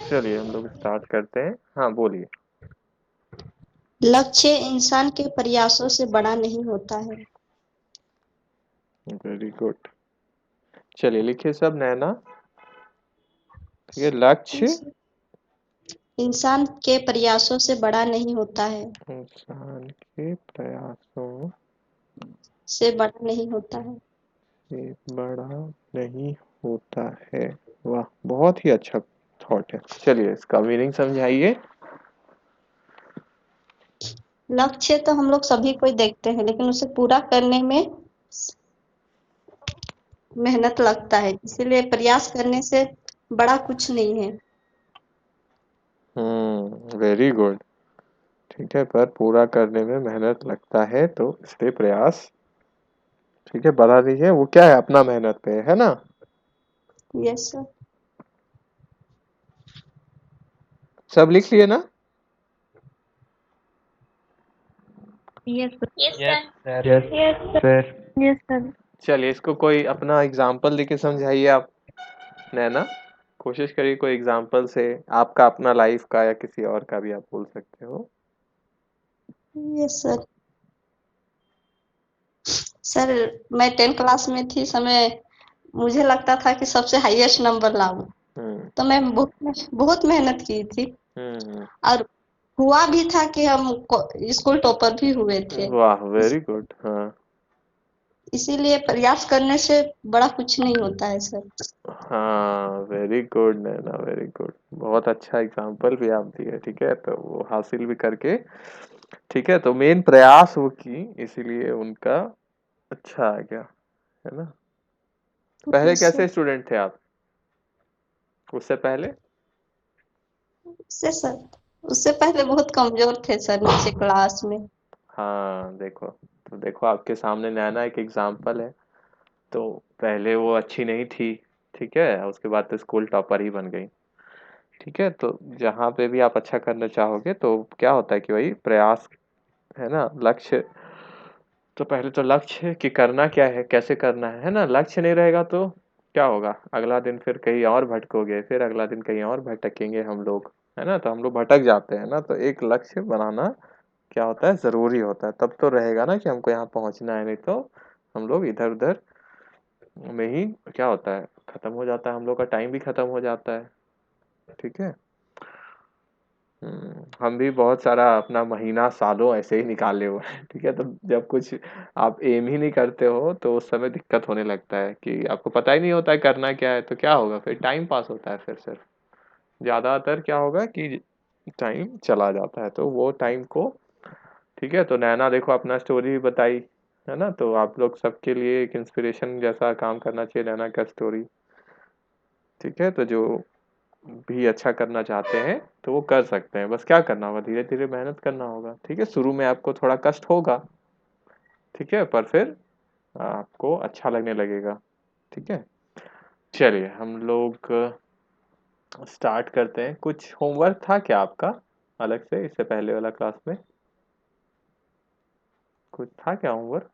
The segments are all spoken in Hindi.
चलिए हम लोग स्टार्ट करते हैं। हाँ बोलिए। लक्ष्य इंसान के प्रयासों से बड़ा नहीं होता है। Very good. चलिए लिखिए सब नैना। ठीक है, लक्ष्य इंसान के प्रयासों से बड़ा नहीं होता है। इंसान के प्रयासों से बड़ा नहीं होता है। से बड़ा नहीं होता है। वाह, बहुत ही अच्छा थॉट है। चलिए इसका मीनिंग समझाइए। लक्ष्य तो हम लोग सभी कोई देखते हैं, लेकिन उसे पूरा करने में मेहनत लगता है, इसीलिए प्रयास करने से बड़ा कुछ नहीं है। Very good. ठीक है, पर पूरा करने में मेहनत लगता है तो इसलिए प्रयास, ठीक है, बढ़ा दीजिए। वो क्या है, अपना मेहनत पे है ना। Yes sir. सब लिख लिए ना। Yes sir. Yes yes sir. Sir. Yes yes sir. Yes sir. चलिए इसको कोई अपना एग्जाम्पल देके समझाइए आप। नैना, कोशिश करिए कोई एग्जाम्पल से। आपका अपना लाइफ का या किसी और का भी आप बोल सकते हो। Yes sir. सर, मैं 10 क्लास में थी समय मुझे लगता था कि सबसे हाईएस्ट नंबर लाऊं, हम्म तो मैं बहुत बहुत मेहनत की थी हम्म और हुआ भी था कि हम स्कूल टॉपर भी हुए थे। वाह, इस, वेरी गुड। हाँ इसीलिए प्रयास करने से बड़ा कुछ नहीं होता है सर। हाँ, वेरी गुड नैना, वेरी गुड। बहुत अच्छा एग्जाम्पल भी आप दिए। ठीक है, तो वो हासिल भी करके, ठीक है, तो मेन प्रयास वो की, इसीलिए उनका अच्छा आ गया, है ना। पहले यस कैसे सर। स्टूडेंट थे आप, उससे पहले। उससे सर उससे पहले बहुत कमजोर थे सर, नीचे क्लास में। हाँ देखो, तो देखो आपके सामने नैना एक एग्जाम्पल है। तो पहले वो अच्छी नहीं थी, ठीक है, उसके बाद तो स्कूल टॉपर ही बन गई। ठीक है, तो जहाँ पे भी आप अच्छा करना चाहोगे तो क्या होता है कि वही प्रयास, है ना, लक्ष्य। तो पहले तो लक्ष्य कि करना क्या है, कैसे करना है ना। लक्ष्य नहीं रहेगा तो क्या होगा, अगला दिन फिर कहीं और भटकोगे, फिर अगला दिन कहीं और भटकेंगे हम लोग, है ना। तो हम लोग भटक जाते हैं ना, तो एक लक्ष्य बनाना क्या होता है, जरूरी होता है। तब तो रहेगा ना कि हमको यहाँ पहुंचना है, नहीं तो हम लोग इधर उधर में ही क्या होता है, खत्म हो जाता है, हम लोग का टाइम भी खत्म हो जाता है। ठीक है। हम भी बहुत सारा अपना महीना सालों ऐसे ही निकाले हुए हैं। ठीक है, तो जब कुछ आप एम ही नहीं करते हो तो उस समय दिक्कत होने लगता है कि आपको पता ही नहीं होता है करना क्या है, तो क्या होगा, फिर टाइम पास होता है फिर सिर्फ। ज्यादातर क्या होगा कि टाइम चला जाता है, तो वो टाइम को, ठीक है। तो नैना देखो अपना स्टोरी भी बताई, है ना, तो आप लोग सबके लिए एक इंस्पिरेशन जैसा काम करना चाहिए नैना का स्टोरी। ठीक है, तो जो भी अच्छा करना चाहते हैं तो वो कर सकते हैं, बस क्या करना होगा, धीरे धीरे मेहनत करना होगा। ठीक है, शुरू में आपको थोड़ा कष्ट होगा, ठीक है, पर फिर आपको अच्छा लगने लगेगा। ठीक है, चलिए हम लोग स्टार्ट करते हैं। कुछ होमवर्क था क्या आपका अलग से, इससे पहले वाला क्लास में कुछ था क्या होमवर्क।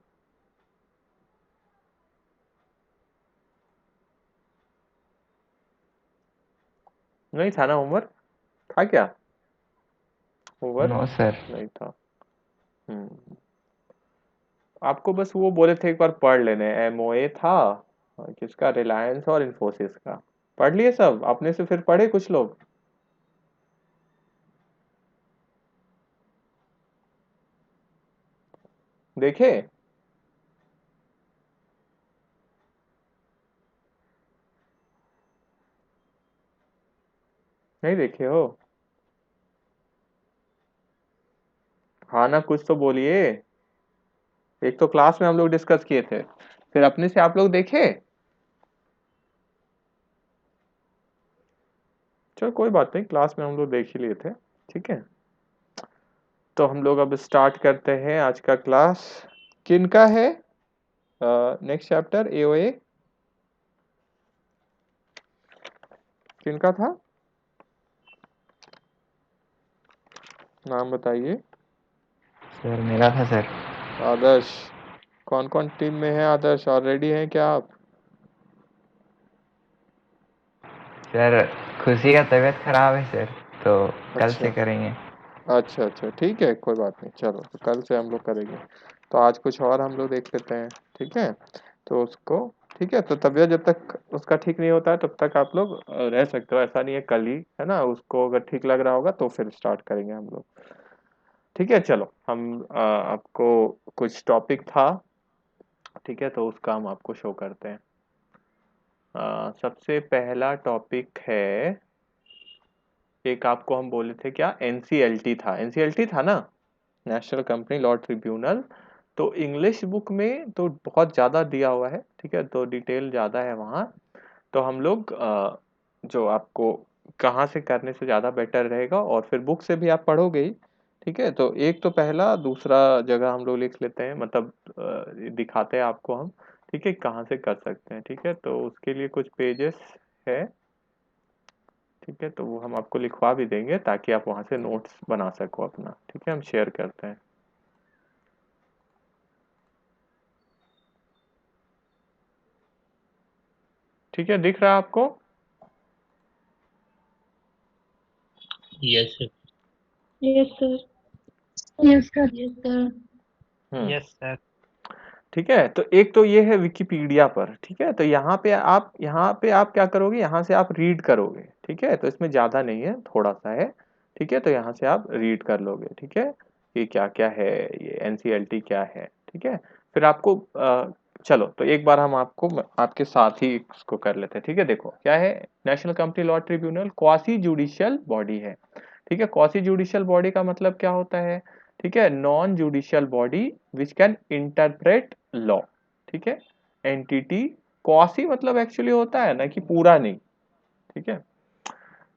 नहीं था ना होमवर्क, था क्या होमवर्क। No sir. नहीं था। हम्म आपको बस वो बोले थे एक बार पढ़ लेने, एमओए था किसका, रिलायंस और इन्फोसिस का। पढ़ लिए सब अपने से, फिर पढ़े कुछ लोग, देखे नहीं देखे हो। हाँ ना, कुछ तो बोलिए। एक तो क्लास में हम लोग डिस्कस किए थे, फिर अपने से आप लोग देखे। चलो कोई बात नहीं, क्लास में हम लोग देख ही लिए थे। ठीक है, तो हम लोग अब स्टार्ट करते हैं आज का क्लास। किनका है नेक्स्ट चैप्टर, एओए किनका था, नाम बताइए। सर मेरा था सर। आदर्श। कौन कौन टीम में है आदर्श, और रेडी हैं क्या आप। सर खुशी का तबीयत खराब है सर, तो कल से अच्छा करेंगे। अच्छा अच्छा, ठीक है, कोई बात नहीं, चलो तो कल से हम लोग करेंगे। तो आज कुछ और हम लोग देख लेते हैं, ठीक है। तो उसको, ठीक है, तो तबीयत जब तक उसका ठीक नहीं होता है तब तक आप लोग रह सकते हो, ऐसा नहीं है कल ही, है ना। उसको अगर ठीक लग रहा होगा तो फिर स्टार्ट करेंगे हम लोग, ठीक है। चलो हम आपको कुछ टॉपिक था, ठीक है, तो उसका हम आपको शो करते हैं। सबसे पहला टॉपिक है, एक आपको हम बोले थे क्या, एनसीएलटी था, एनसीएलटी था ना, नेशनल कंपनी लॉ ट्रिब्यूनल। तो इंग्लिश बुक में तो बहुत ज़्यादा दिया हुआ है, ठीक है, तो डिटेल ज़्यादा है वहाँ। तो हम लोग जो आपको कहाँ से करने से ज़्यादा बेटर रहेगा, और फिर बुक से भी आप पढ़ोगे ही, ठीक है। तो एक तो पहला, दूसरा जगह हम लोग लिख लेते हैं, मतलब दिखाते हैं आपको हम, ठीक है, कहाँ से कर सकते हैं, ठीक है। तो उसके लिए कुछ पेजेस है, ठीक है, तो वो हम आपको लिखवा भी देंगे ताकि आप वहाँ से नोट्स बना सको अपना, ठीक है। हम शेयर करते हैं, ठीक है, दिख रहा है आपको? Yes sir. Yes sir. Yes sir. Yes sir. Yes sir. ठीक है। तो एक तो ये है विकिपीडिया पर, ठीक है। तो यहाँ पे आप क्या करोगे, यहाँ से आप रीड करोगे, ठीक है। तो इसमें ज़्यादा नहीं है, थोड़ा सा है, ठीक है। तो यहाँ से आप रीड कर लोगे, ठीक है, कि क्या क्या है, ये एनसीएलटी क्या है, ठीक है। फिर आपको चलो तो एक बार हम आपको आपके साथ ही इसको कर लेते हैं, ठीक है। देखो क्या है, national company law tribunal quasi judicial body है, ठीक है। क्वासी जुडिशियल बॉडी का मतलब क्या होता है, ठीक है, non judicial body which can interpret law, ठीक है। एंटिटी, क्वासी मतलब एक्चुअली होता है ना कि पूरा नहीं, ठीक है,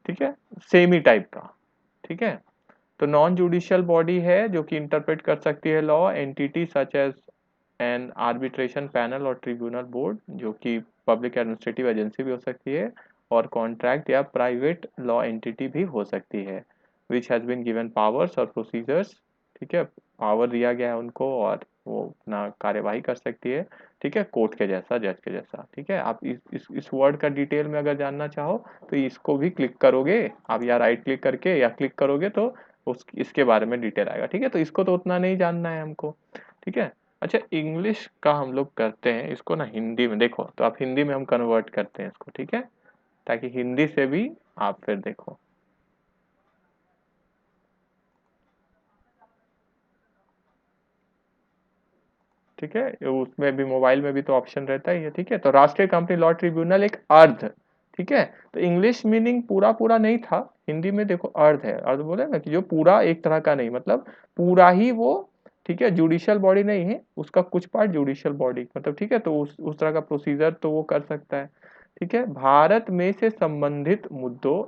ठीक है, सेमी टाइप का, ठीक है। तो नॉन जुडिशियल बॉडी है जो कि इंटरप्रेट कर सकती है law, entity such as an arbitration panel और ट्रिब्यूनल बोर्ड, जो कि पब्लिक एडमिनिस्ट्रेटिव एजेंसी भी हो सकती है, और कॉन्ट्रैक्ट या प्राइवेट लॉ एंटिटी भी हो सकती है, which has been given powers और प्रोसीजर्स, ठीक है, पावर दिया गया है उनको और वो अपना कार्यवाही कर सकती है, ठीक है, कोर्ट के जैसा, जज के जैसा, ठीक है। आप इस वर्ड का डिटेल में अगर जानना चाहो तो इसको भी क्लिक करोगे आप, या राइट क्लिक करके या क्लिक करोगे तो उस इसके बारे में डिटेल आएगा, ठीक है। तो इसको तो उतना नहीं जानना है हमको, ठीक है। अच्छा, इंग्लिश का हम लोग करते हैं इसको ना हिंदी में, देखो तो आप हिंदी में हम कन्वर्ट करते हैं इसको, ठीक है, ताकि हिंदी से भी आप फिर देखो, ठीक है। उसमें भी मोबाइल में भी तो ऑप्शन रहता ही है, ठीक है। तो राष्ट्रीय कंपनी लॉ ट्रिब्यूनल एक अर्ध, ठीक है। तो इंग्लिश मीनिंग पूरा पूरा नहीं था, हिंदी में देखो अर्ध है, अर्ध बोले ना कि जो पूरा एक तरह का नहीं, मतलब पूरा ही वो, ठीक है, जुडिशियल बॉडी नहीं है, उसका कुछ पार्ट जुडिशियल बॉडी मतलब, ठीक है। तो उस तरह का प्रोसीजर तो वो कर सकता है, ठीक है। भारत में से संबंधित मुद्दों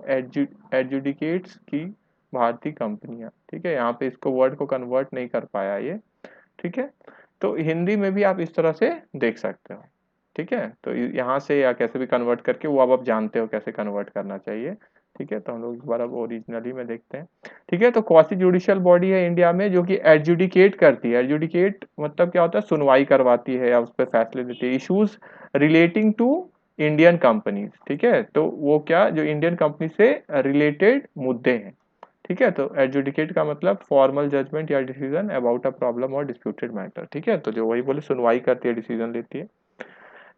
एडजुडिकेट्स की भारतीय कंपनियां, ठीक है। यहाँ पे इसको वर्ड को कन्वर्ट नहीं कर पाया ये, ठीक है। तो हिंदी में भी आप इस तरह से देख सकते हो, ठीक है। तो यहाँ से या कैसे भी कन्वर्ट करके वो अब आप जानते हो कैसे कन्वर्ट करना चाहिए, ठीक है। तो हम लोग एक बार अब ओरिजिनली में देखते हैं, ठीक है। तो क्वासी जुडिशियल बॉडी है इंडिया में जो कि एडजुडिकेट करती है, एडजुडिकेट मतलब क्या होता है, सुनवाई करवाती है या उस पर फैसले देती है, issues relating to Indian companies, ठीक है। तो वो क्या, जो इंडियन कंपनी से रिलेटेड मुद्दे हैं, ठीक है। तो एडजुडिकेट का मतलब फॉर्मल जजमेंट या डिसीजन अबाउट अ प्रॉब्लम और डिस्प्यूटेड मैटर, ठीक है। तो जो वही बोले सुनवाई करती है, डिसीजन लेती है,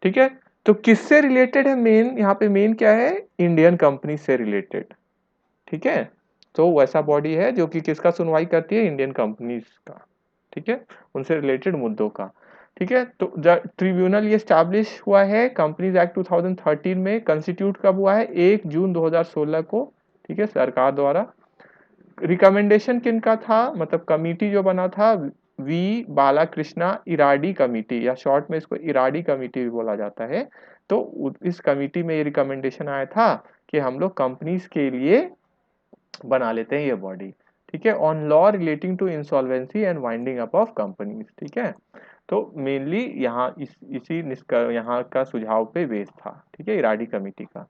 ठीक है। तो किससे रिलेटेड है, मेन यहाँ पे मेन क्या है, इंडियन कंपनी से रिलेटेड, ठीक है। तो वैसा बॉडी है जो कि किसका सुनवाई करती है, इंडियन कंपनीज का, ठीक है, उनसे रिलेटेड मुद्दों का, ठीक है। तो ट्रिब्यूनल ये स्टैब्लिश हुआ है कंपनीज एक्ट 2013 में, कंस्टिट्यूट कब हुआ है, 1 जून 2016 को, ठीक है, सरकार द्वारा। रिकमेंडेशन किनका था, मतलब कमिटी जो बना था, वी बालाकृष्णा इराडी कमिटी, या शॉर्ट में इसको इराडी कमिटी भी बोला जाता है। तो इस कमिटी में ये रिकमेंडेशन आया था कि हम लोग कंपनीज के लिए बना लेते हैं ये बॉडी, ठीक है, on law relating to insolvency and winding up of companies, ठीक है। तो मेनली यहाँ इसी यहाँ का सुझाव पे बेस था, ठीक है, इराडी कमिटी का,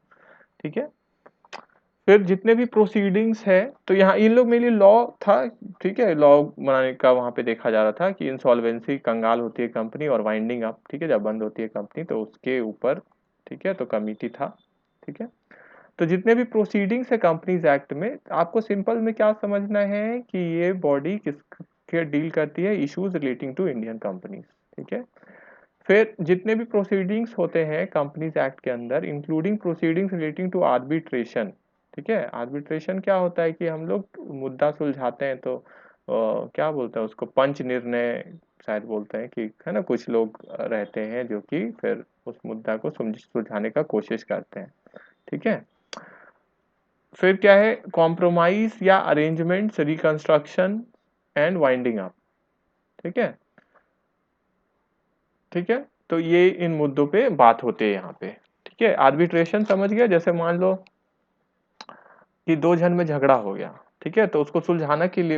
ठीक है। फिर जितने भी प्रोसीडिंग्स है, तो यहाँ इन लोग मेनली लॉ था, ठीक है, लॉ बनाने का वहां पे देखा जा रहा था कि इंसॉल्वेंसी, कंगाल होती है कंपनी, और वाइंडिंग अप, ठीक है, जब बंद होती है कंपनी तो उसके ऊपर, ठीक है, तो कमिटी था, ठीक है। तो जितने भी प्रोसीडिंग्स है कंपनीज एक्ट में, आपको सिंपल में क्या समझना है कि ये बॉडी किसके डील करती है, issues relating to Indian companies, ठीक है। फिर जितने भी प्रोसीडिंग्स होते हैं कंपनीज एक्ट के अंदर, including proceedings relating to arbitration, ठीक है। आर्बिट्रेशन क्या होता है कि हम लोग मुद्दा सुलझाते हैं, तो क्या बोलते हैं उसको, पंच निर्णय शायद बोलते हैं कि, है ना, कुछ लोग रहते हैं जो कि फिर उस मुद्दा को सुलझाने का कोशिश करते हैं, ठीक है। फिर क्या है, कॉम्प्रोमाइज या arrangements, reconstruction and winding up, ठीक है, ठीक है। तो ये इन मुद्दों पे बात होती है यहाँ पे, ठीक है। आर्बिट्रेशन समझ गया, जैसे मान लो कि दो जन में झगड़ा हो गया, ठीक है, तो उसको सुलझाने के लिए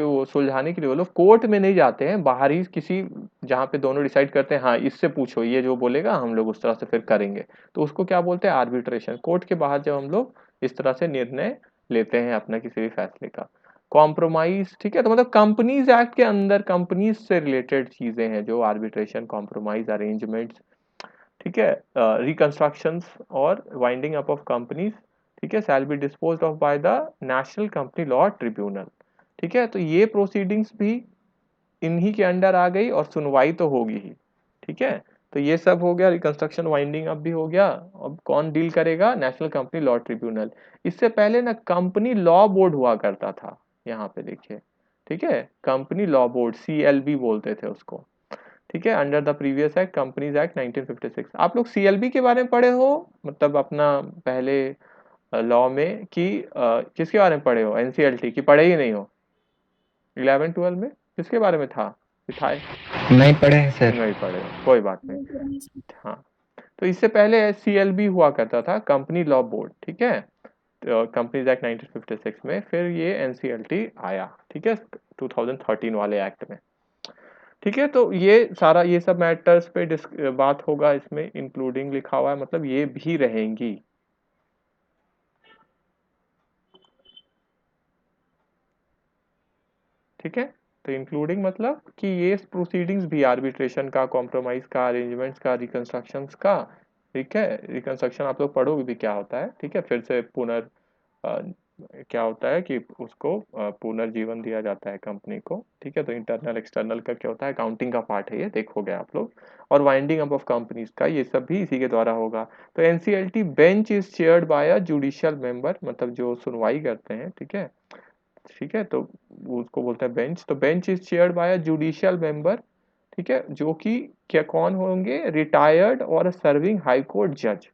वो लोग कोर्ट में नहीं जाते हैं, बाहर ही किसी, जहाँ पे दोनों डिसाइड करते हैं हाँ इससे पूछो, ये जो बोलेगा हम लोग उस तरह से फिर करेंगे, तो उसको क्या बोलते हैं, आर्बिट्रेशन। कोर्ट के बाहर जब हम लोग इस तरह से निर्णय लेते हैं अपना किसी भी फैसले का। कॉम्प्रोमाइज, ठीक है, तो मतलब कंपनीज एक्ट के अंदर कंपनीज से रिलेटेड चीजें हैं जो आर्बिट्रेशन, कॉम्प्रोमाइज, अरेंजमेंट्स, ठीक है, रिकंस्ट्रक्शंस और वाइंडिंग अप ऑफ कंपनीज, ठीक है, shall be disposed of by the national company law tribunal, ठीक है। तो ये प्रोसीडिंग्स भी इन्हीं के अंडर आ गई और सुनवाई तो होगी ही, ठीक है। तो ये सब हो गया, रिकंस्ट्रक्शन वाइंडिंग अप भी हो गया। अब कौन डील करेगा, नेशनल कंपनी लॉ ट्रिब्यूनल। इससे पहले ना कंपनी लॉ बोर्ड हुआ करता था, यहाँ पे देखिए, ठीक है, कंपनी लॉ बोर्ड, CLB बोलते थे उसको, ठीक है, under the previous act, companies act 1956। आप लोग CLB के बारे में पढ़े हो, मतलब अपना पहले लॉ में, कि किसके बारे में पढ़े हो, NCLT की पढ़े ही नहीं हो, 11 12 में किसके बारे में था, था नहीं पढ़े हैं सर। नहीं पढ़े हो, कोई बात नहीं। हाँ, तो इससे पहले CLB हुआ करता था, कंपनी लॉ बोर्ड, ठीक है, कंपनीज एक्ट 1956 में, फिर ये NCLT आया, ठीक है, 2013 वाले एक्ट में, ठीक है। तो ये सारा, ये सब मैटर्स पे बात होगा इसमें, इंक्लूडिंग लिखा हुआ है, मतलब ये भी रहेंगी, ठीक है। तो इंक्लूडिंग मतलब कि ये प्रोसीडिंग्स भी, आर्बिट्रेशन का, कॉम्प्रोमाइज का, अरेंजमेंट्स का, रिकंस्ट्रक्शंस का, ठीक है। रिकंस्ट्रक्शन आप लोग पढ़ोगे भी क्या होता है, ठीक है, फिर से क्या होता है कि उसको पुनर्जीवन दिया जाता है कंपनी को, ठीक है। तो इंटरनल एक्सटर्नल का क्या होता है, अकाउंटिंग का पार्ट है ये, देखोगे आप लोग। और वाइंडिंग अप ऑफ कंपनीज का, ये सब भी इसी के द्वारा होगा। तो NCLT bench is chaired by a judicial member, मतलब जो सुनवाई करते हैं, ठीक है, ठीक है, तो उसको बोलते हैं बेंच। तो bench is chaired by a judicial member, ठीक है, जो कि क्या कौन होंगे, रिटायर्ड और सर्विंग हाई कोर्ट जज,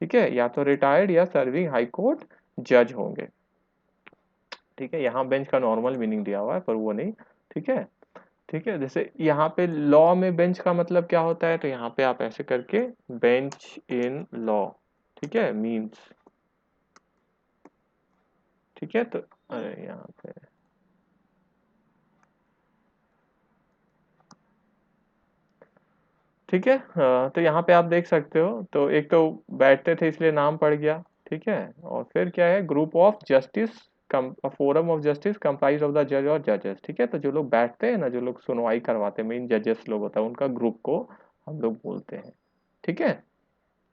ठीक है, या तो रिटायर्ड या सर्विंग हाई कोर्ट जज होंगे, ठीक है। यहाँ बेंच का नॉर्मल मीनिंग दिया हुआ है पर वो नहीं, ठीक है, ठीक है। जैसे यहाँ पे लॉ में बेंच का मतलब क्या होता है, तो यहाँ पे आप ऐसे करके, बेंच इन लॉ, ठीक है, मीन्स, ठीक है। तो अरे यहाँ पे, ठीक है, तो यहाँ पे आप देख सकते हो, तो एक तो बैठते थे इसलिए नाम पड़ गया, ठीक है। और फिर क्या है, group of justice, forum of justice comprise of the जज और जजेस, ठीक है। तो जो लोग बैठते हैं ना, जो लोग सुनवाई करवाते हैं, मेन जजेस लोग होता है, उनका ग्रुप को हम लोग बोलते हैं, ठीक है,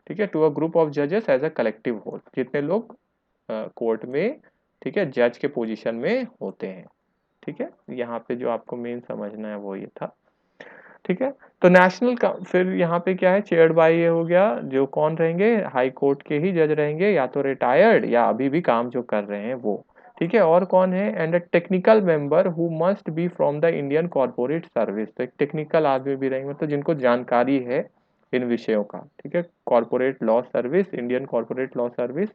ठीक है। टू अ ग्रुप ऑफ जजेस एज अ कलेक्टिव होल, जितने लोग कोर्ट में, ठीक है, जज के पोजीशन में होते हैं, ठीक है। यहाँ पे जो आपको मेन समझना है वो ये था, ठीक है। तो नेशनल का फिर यहाँ पे क्या है, चेयर्ड बाय, ये हो गया, जो कौन रहेंगे, हाई कोर्ट के ही जज रहेंगे, या तो रिटायर्ड या अभी भी काम जो कर रहे हैं वो, ठीक है। और कौन है, and a technical member who must be from the Indian corporate service, तो एक टेक्निकल आदमी भी रहेंगे, मतलब जिनको जानकारी है इन विषयों का, ठीक है। Corporate law service, Indian corporate law service,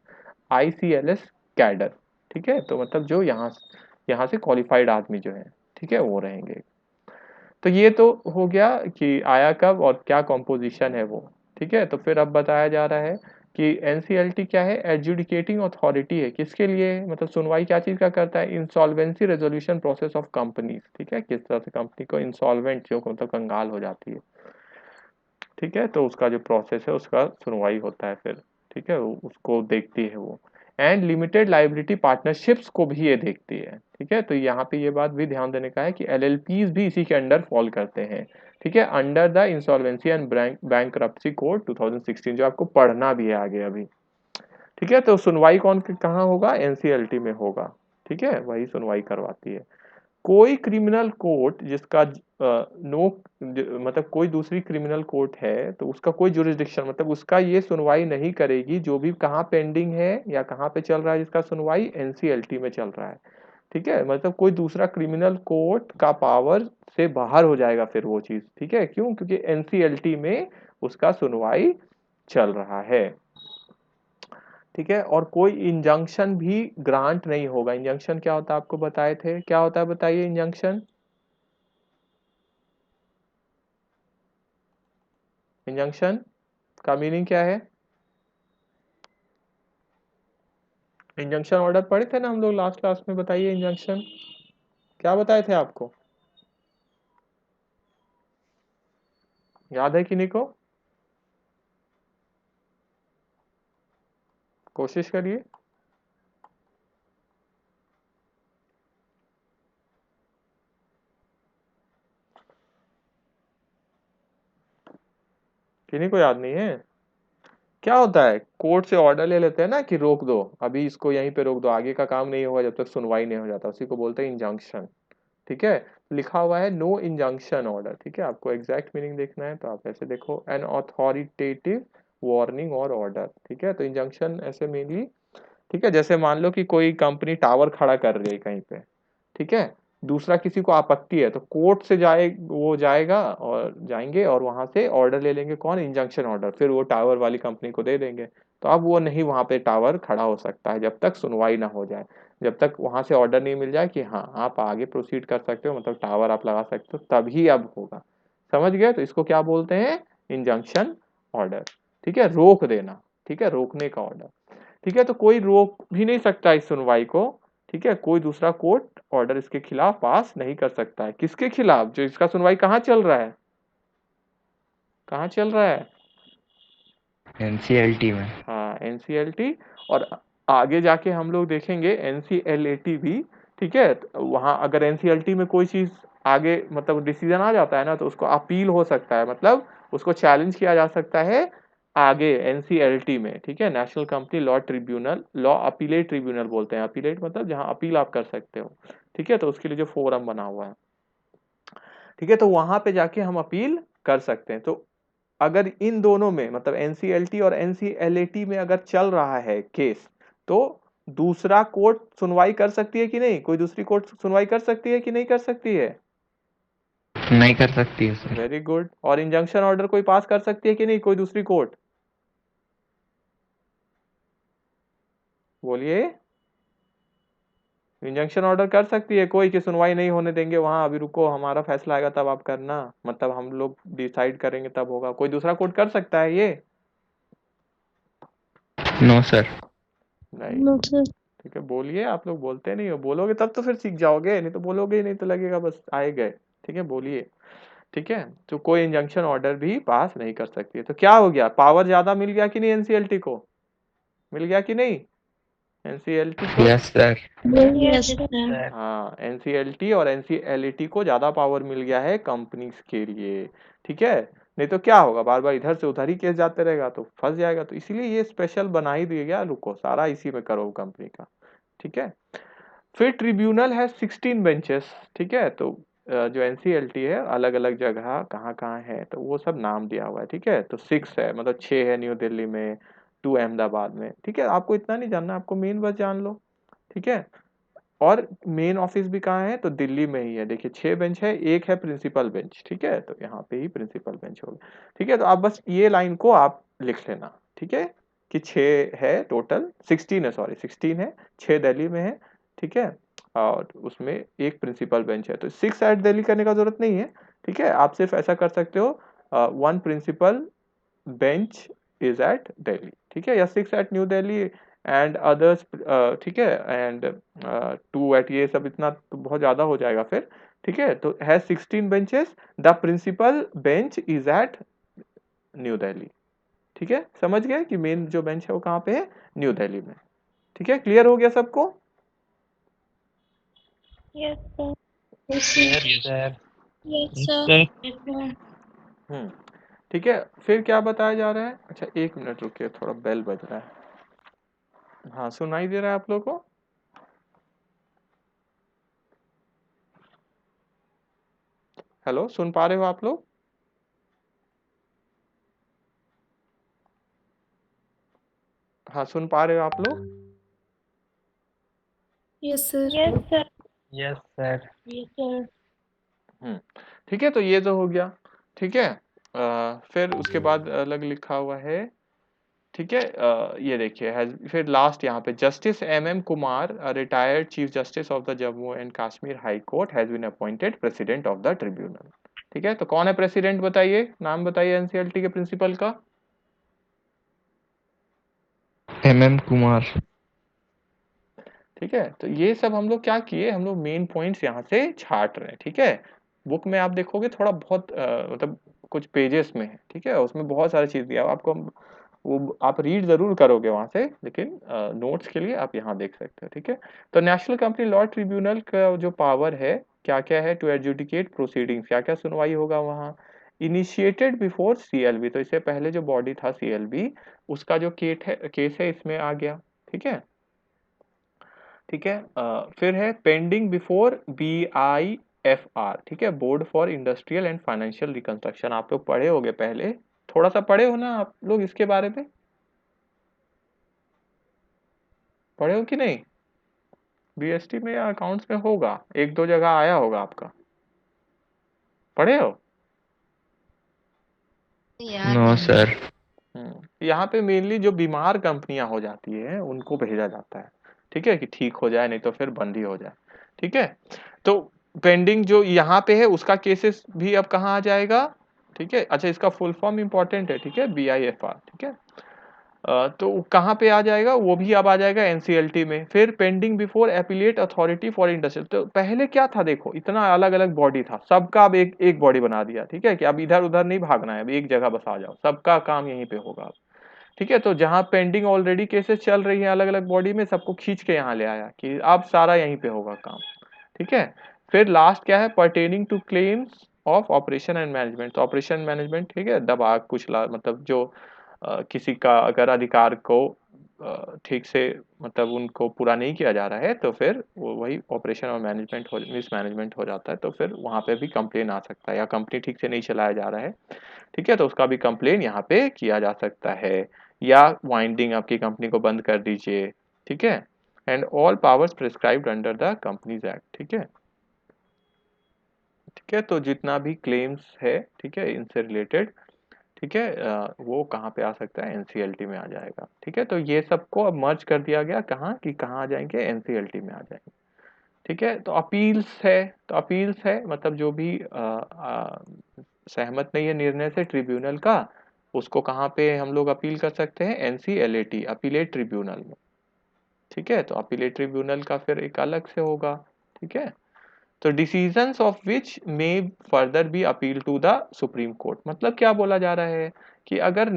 ICLS cadre, ठीक है। तो मतलब जो यहाँ से क्वालिफाइड आदमी जो है, ठीक है, वो रहेंगे। तो ये तो हो गया कि आया कब और क्या कॉम्पोजिशन है वो, ठीक है। तो फिर अब बताया जा रहा है कि NCLT क्या है, एडजुडिकेटिंग अथॉरिटी है, किसके लिए, मतलब सुनवाई क्या चीज का करता है, insolvency resolution process of companies, ठीक है, किस तरह से कंपनी को इंसॉल्वेंट, जो मतलब कंगाल हो जाती है, ठीक है, तो उसका जो प्रोसेस है उसका सुनवाई होता है फिर, ठीक है, उसको देखती है वो। एंड लिमिटेड लाइबिलिटी पार्टनरशिप्स को भी ये देखती है, ठीक है। तो यहाँ पे ये बात भी ध्यान देने का है कि LLPs भी इसी के अंडर फॉल करते हैं, ठीक है, under the insolvency and bankruptcy code 2016, जो आपको पढ़ना भी है आगे अभी, ठीक है, तो सुनवाई कहाँ होगा, एनसीएलटी में होगा। ठीक है, वही सुनवाई करवाती है। कोई क्रिमिनल कोर्ट जिसका नो मतलब कोई दूसरी क्रिमिनल कोर्ट है तो उसका कोई जुरिस्डिक्शन मतलब उसका ये सुनवाई नहीं करेगी, जो भी कहाँ पेंडिंग है या कहाँ पे चल रहा है जिसका सुनवाई एनसीएलटी में चल रहा है। ठीक है, मतलब कोई दूसरा क्रिमिनल कोर्ट का पावर से बाहर हो जाएगा फिर वो चीज। ठीक है, क्यों, क्योंकि एनसीएलटी में उसका सुनवाई चल रहा है। ठीक है, और कोई इंजंक्शन भी ग्रांट नहीं होगा। इंजंक्शन क्या होता है आपको बताए थे, क्या होता है बताइए इंजंक्शन। इंजंक्शन का मीनिंग क्या है, इंजंक्शन ऑर्डर पढ़े थे ना हम लोग लास्ट क्लास में, बताइए इंजंक्शन क्या बताए थे आपको, याद है किन्हीं को, कोशिश करिए। किन्हीं को याद नहीं है। क्या होता है, कोर्ट से ऑर्डर ले लेते हैं ना कि रोक दो, अभी इसको यहीं पे रोक दो, आगे का काम नहीं होगा जब तक सुनवाई नहीं हो जाता, उसी को बोलते हैं इंजंक्शन। ठीक है, लिखा हुआ है नो इंजंक्शन ऑर्डर। ठीक है, आपको एग्जैक्ट मीनिंग देखना है तो आप ऐसे देखो, एन अथॉरिटेटिव वार्निंग और ऑर्डर। ठीक है, तो इंजंक्शन ऐसे मेनली, ठीक है, जैसे मान लो कि कोई कंपनी टावर खड़ा कर रही है कहीं पे, ठीक है, दूसरा किसी को आपत्ति है तो कोर्ट से वो जाएगा और जाएंगे और वहां से ऑर्डर ले लेंगे, कौन, इंजंक्शन ऑर्डर, फिर वो टावर वाली कंपनी को दे देंगे। तो अब वो नहीं वहां पे टावर खड़ा हो सकता है जब तक सुनवाई ना हो जाए, जब तक वहां से ऑर्डर नहीं मिल जाए कि हाँ आप आगे प्रोसीड कर सकते हो, मतलब टावर आप लगा सकते हो, तभी अब होगा। समझ गए, तो इसको क्या बोलते हैं, इंजंक्शन ऑर्डर। ठीक है, रोक देना, ठीक है, रोकने का ऑर्डर। ठीक है, तो कोई रोक भी नहीं सकता इस सुनवाई को। ठीक है, कोई दूसरा कोर्ट ऑर्डर इसके खिलाफ पास नहीं कर सकता है। किसके खिलाफ, जो इसका सुनवाई कहाँ चल रहा है, कहाँ चल रहा है, एनसीएलटी में। हाँ एनसीएलटी। और आगे जाके हम लोग देखेंगे एनसीएलएटी भी। ठीक है, वहां अगर एनसीएलटी में कोई चीज आगे मतलब डिसीजन आ जाता है ना तो उसको अपील हो सकता है, मतलब उसको चैलेंज किया जा सकता है आगे एनसीएलटी में। ठीक है, national company law tribunal, law appellate tribunal बोलते हैं, अपीलेट मतलब जहां अपील आप कर सकते हो। ठीक है, तो उसके लिए जो फोरम बना हुआ है, ठीक है, तो वहां पे जाके हम अपील कर सकते हैं। तो अगर इन दोनों में मतलब एनसीएलटी और एनसीएलएटी में अगर चल रहा है केस, तो दूसरा कोर्ट सुनवाई कर सकती है कि नहीं, कोई दूसरी कोर्ट सुनवाई कर सकती है कि नहीं कर सकती है, नहीं कर सकती है सर। Very good. और इंजंक्शन ऑर्डर कोई पास कर सकती है कि नहीं, कोई दूसरी कोर्ट, बोलिए, इंजंक्शन ऑर्डर कर सकती है कोई कि सुनवाई नहीं होने देंगे वहां, अभी रुको हमारा फैसला आएगा तब आप करना, मतलब हम लोग डिसाइड करेंगे तब होगा, कोई दूसरा कोर्ट कर सकता है ये, नो सर। नहीं। No sir. ठीक है, बोलिए, आप लोग बोलते नहीं हो, बोलोगे तब तो फिर सीख जाओगे, नहीं तो बोलोगे ही नहीं तो लगेगा बस आए गए। ठीक है, बोलिए। ठीक है, तो कोई इंजंक्शन ऑर्डर भी पास नहीं कर सकती है। तो क्या हो गया, पावर ज्यादा मिल गया कि नहीं एनसीएलटी को, मिल गया कि नहीं एनसीएलटी को, यस सर। Yes sir. हाँ एनसीएलटी और एनसीएलटी को ज्यादा पावर मिल गया है कंपनीज के लिए। ठीक है, नहीं तो क्या होगा, बार बार इधर से उधर ही केस जाते रहेगा तो फंस जाएगा, तो इसीलिए ये स्पेशल बना ही दिया गया, रुको सारा इसी में करो कंपनी का। ठीक है, फिर ट्रिब्यूनल है 16 बेंचेस। ठीक है, तो जो एनसीएलटी है अलग अलग जगह कहाँ कहाँ है तो वो सब नाम दिया हुआ है। ठीक है, तो 6 है, मतलब 6 है न्यू दिल्ली में, 2 अहमदाबाद में। ठीक है, आपको इतना नहीं जानना, आपको मेन बस जान लो। ठीक है, और मेन ऑफिस भी कहाँ है, तो दिल्ली में ही है। देखिए 6 बेंच है, एक है प्रिंसिपल बेंच। ठीक है, तो यहाँ पे ही प्रिंसिपल बेंच होगा। ठीक है, तो आप बस ये लाइन को आप लिख लेना। ठीक है, कि 6 है टोटल, 16 है, सॉरी 16 है, 6 दिल्ली में है। ठीक है, और उसमें एक प्रिंसिपल बेंच है, तो 6 एट दिल्ली करने का जरूरत नहीं है। ठीक है, आप सिर्फ ऐसा कर सकते हो, 1 principal bench is at Delhi. ठीक है, या 6 at New Delhi and others. ठीक है, एंड 2 एट, ये सब इतना तो बहुत ज्यादा हो जाएगा फिर। ठीक है, तो है 16 benches, the principal bench is at New Delhi. ठीक है, समझ गए कि मेन जो बेंच है वो कहाँ पे है, न्यू दिल्ली में। ठीक है, क्लियर हो गया सबको। Yes sir. Yes sir. Yes sir. ठीक है, फिर क्या बताया जा रहा है, अच्छा एक मिनट रुकिए, थोड़ा बेल बज रहा है। हाँ, सुनाई दे रहा है आप लोग को? हेलो, सुन पा रहे हो आप लोग? हाँ, सुन पा रहे हो आप लोग? Yes, sir. Yes, sir. Yes sir. Yes, sir. ठीक है, तो ये तो हो गया। ठीक है, फिर उसके बाद अलग लिखा हुआ है। ठीक है, ये देखिए फिर लास्ट यहाँ पे justice MM Kumar, retired chief justice of the Jammu and Kashmir high court, has been appointed president of the tribunal. ठीक है, तो कौन है प्रेसिडेंट बताइए, नाम बताइए NCLT के प्रिंसिपल का। MM कुमार। ठीक है, तो ये सब हम लोग क्या किए, हम लोग मेन पॉइंट्स यहाँ से छाट रहे हैं। ठीक है, बुक में आप देखोगे थोड़ा बहुत मतलब कुछ पेजेस में है। ठीक है, उसमें बहुत सारी चीज दिया आपको, वो आप रीड जरूर करोगे वहां से, लेकिन नोट्स के लिए आप यहाँ देख सकते हो। ठीक है, तो नेशनल कंपनी लॉ ट्रिब्यूनल का जो पावर है क्या क्या है, टू एडजुडिकेट प्रोसीडिंग्स, क्या क्या सुनवाई होगा वहाँ। इनिशिएटेड बिफोर CLB, तो इससे पहले जो बॉडी था CLB, उसका जो केस है इसमें आ गया। ठीक है, ठीक है, फिर है पेंडिंग बिफोर BIFR। ठीक है, board for industrial and financial reconstruction, आप लोग पढ़े होगे पहले, थोड़ा सा पढ़े हो ना आप लोग इसके बारे में, पढ़े हो कि नहीं? BST में या अकाउंट्स में होगा, एक दो जगह आया होगा आपका, पढ़े हो? No sir. यहाँ पे मेनली जो बीमार कंपनियां हो जाती है उनको भेजा जाता है। ठीक है, कि ठीक हो जाए, नहीं तो फिर बंद ही हो जाए। ठीक है, तो पेंडिंग जो यहाँ पे है उसका केसेस भी अब कहाँ आ जाएगा। ठीक है, अच्छा इसका फुल फॉर्म इंपॉर्टेंट है। ठीक है, BIFR। ठीक है, तो कहाँ पे आ जाएगा, वो भी अब आ जाएगा NCLT में। फिर pending before appellate authority for industrial, तो पहले क्या था देखो, इतना अलग अलग बॉडी था, सबका अब एक एक बॉडी बना दिया। ठीक है, कि अब इधर उधर नहीं भागना है, अब एक जगह बस आ जाओ, सबका काम यहीं पे होगा अब। ठीक है, तो जहां पेंडिंग ऑलरेडी केसेस चल रही है अलग अलग बॉडी में, सबको खींच के यहाँ ले आया कि अब सारा यहीं पे होगा काम। ठीक है, फिर लास्ट क्या है, pertaining to claims of operation and management, तो ऑपरेशन मैनेजमेंट। ठीक है, दबा कुछ मतलब जो किसी का अगर अधिकार को ठीक से मतलब उनको पूरा नहीं किया जा रहा है, तो फिर वो वही ऑपरेशन और मैनेजमेंट हो, मिसमैनेजमेंट हो जाता है, तो फिर वहां पे भी कंप्लेन आ सकता है, या कंपनी ठीक से नहीं चलाया जा रहा है। ठीक है, तो उसका भी कंप्लेन यहाँ पे किया जा सकता है, या वाइंडिंग आपकी कंपनी को बंद कर दीजिए। ठीक है, and all powers prescribed under the companies act. ठीक है, ठीक है, तो जितना भी क्लेम्स है, ठीक है, इनसे रिलेटेड, ठीक है, वो कहाँ पे आ सकता है, NCLT में आ जाएगा। ठीक है, तो ये सबको अब मर्ज कर दिया गया, कहाँ कि कहाँ आ जाएंगे, NCLT में आ जाएंगे। ठीक है, तो अपील्स है, तो अपील्स है मतलब जो भी सहमत नहीं है निर्णय से ट्रिब्यूनल का, उसको कहाँ पे हम लोग अपील कर सकते हैं, NCLAT, अपीलेट ट्रिब्यूनल में। ठीक है, तो अपीलेट ट्रिब्यूनल का फिर एक अलग से होगा। ठीक है, तो decisions of which may further be appeal to the supreme court, मतलब क्या बोला जा रहा है कि अगर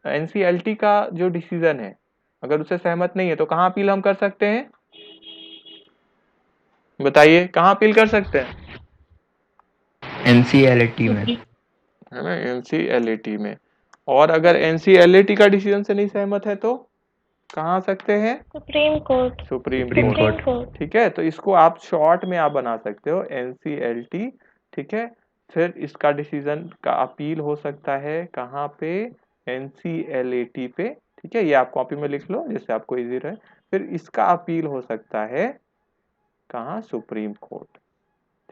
NCLT का जो डिसीजन है अगर उसे सहमत नहीं है तो कहाँ अपील हम कर सकते हैं, बताइए कहाँ अपील कर सकते हैं? NCLT में। है ना, NCLAT में। और अगर NCLAT का डिसीजन से नहीं सहमत है तो कहाँ आ सकते हैं, Supreme Court. Supreme supreme court. Court. Court. ठीक है, तो इसको आप शॉर्ट में आप बना सकते हो NCLT। ठीक है, फिर इसका डिसीजन का अपील हो सकता है कहाँ पे, NCLAT पे। ठीक है, ये आप कॉपी में लिख लो जिससे आपको इजी रहे। फिर इसका अपील हो सकता है कहाँ, सुप्रीम कोर्ट।